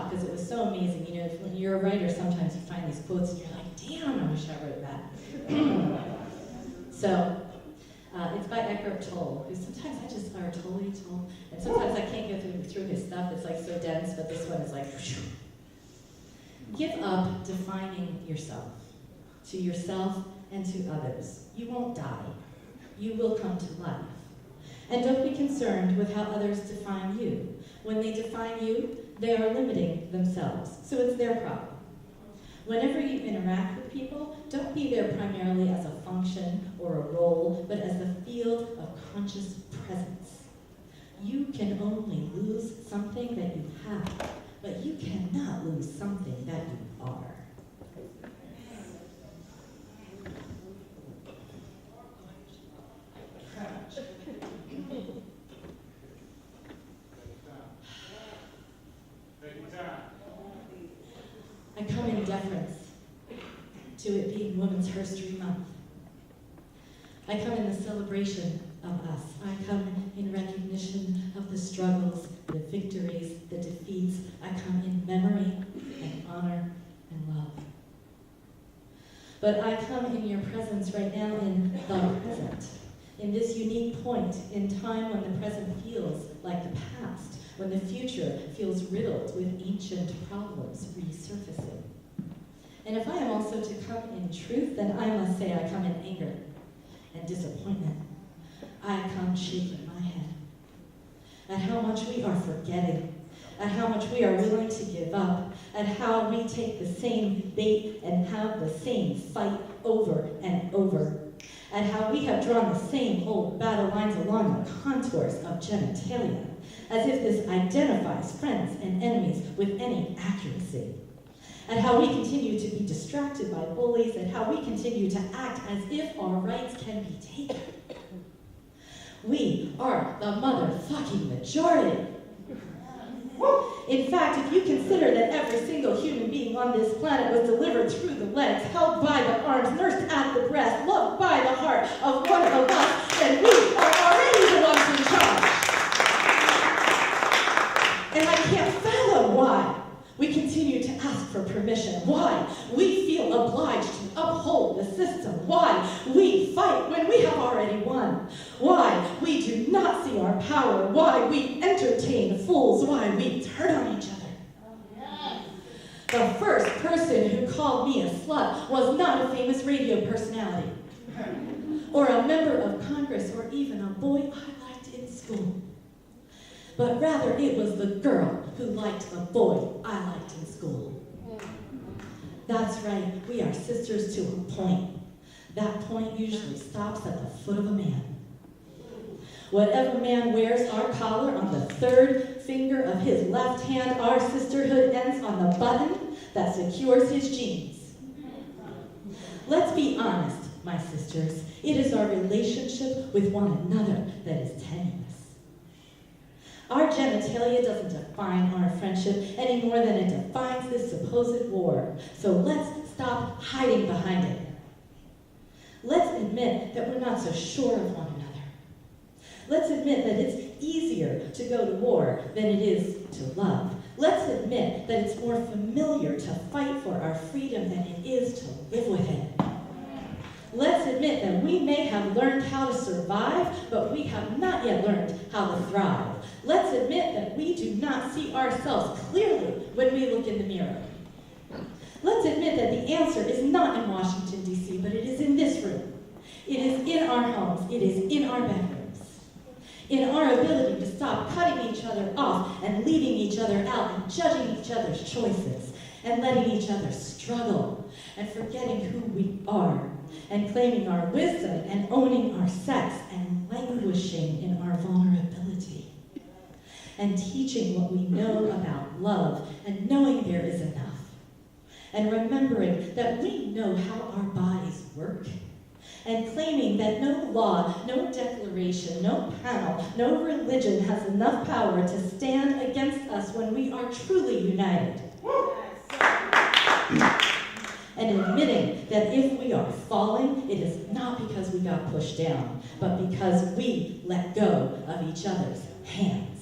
off because it was so amazing. You know, when you're a writer, sometimes you find these quotes and you're like, damn, I wish I wrote that. So, it's by Eckhart Tolle, who sometimes I just, or Tolle, and sometimes I can't go through his stuff. It's like so dense, but this one is like, whoosh. Give up defining yourself to yourself and to others. You won't die. You will come to life. And don't be concerned with how others define you. When they define you, they are limiting themselves, so it's their problem. Whenever you interact with people, don't be there primarily as a function or a role, but as the field of conscious presence. You can only lose something that you have, but you cannot lose something that you are. I come in deference to it being Women's History Month. I come in the celebration of us. I come in recognition of the struggles, the victories, the defeats. I come in memory and honor and love. But I come in your presence right now in the present, in this unique point in time when the present feels like the past, when the future feels riddled with ancient problems resurfacing. And if I am also to come in truth, then I must say I come in anger and disappointment. I come shaking my head at how much we are forgetting, at how much we are willing to give up, at how we take the same bait and have the same fight over and over, at how we have drawn the same old battle lines along the contours of genitalia, as if this identifies friends and enemies with any accuracy, at how we continue to be distracted by bullies, and how we continue to act as if our rights can be taken. We are the motherfucking majority. In fact, if you consider that every single human being on this planet was delivered through the legs, held by the arms, nursed at the breast, loved by the heart of one of us, then we are already the ones in charge. And I can't fathom why we continue to ask for permission, why we feel obliged to uphold the system, why we fight when we have already won, why we do not see our power, why we entertain fools, why we turn on each other. The first person who called me a slut was not a famous radio personality, or a member of Congress, or even a boy I liked in school. But rather it was the girl who liked the boy I liked in school. That's right, we are sisters to a point. That point usually stops at the foot of a man. Whatever man wears our collar on the third finger of his left hand, our sisterhood ends on the button that secures his jeans. Let's be honest, my sisters. It is our relationship with one another that is tenuous. Our genitalia doesn't define our friendship any more than it defines this supposed war. So let's stop hiding behind it. Let's admit that we're not so sure of one another. Let's admit that it's easier to go to war than it is to love. Let's admit that it's more familiar to fight for our freedom than it is to live with it. Let's admit that we may have learned how to survive, but we have not yet learned how to thrive. Let's admit that we do not see ourselves clearly when we look in the mirror. Let's admit that the answer is not in Washington, D.C., but it is in this room. It is in our homes. It is in our bedrooms. In our ability to stop cutting each other off and leaving each other out and judging each other's choices and letting each other struggle and forgetting who we are and claiming our wisdom and owning our sex and languishing in our vulnerability and teaching what we know about love and knowing there is enough and remembering that we know how our bodies work and claiming that no law, no declaration, no panel, no religion has enough power to stand against us when we are truly united. And admitting that if we are falling, it is not because we got pushed down, but because we let go of each other's hands.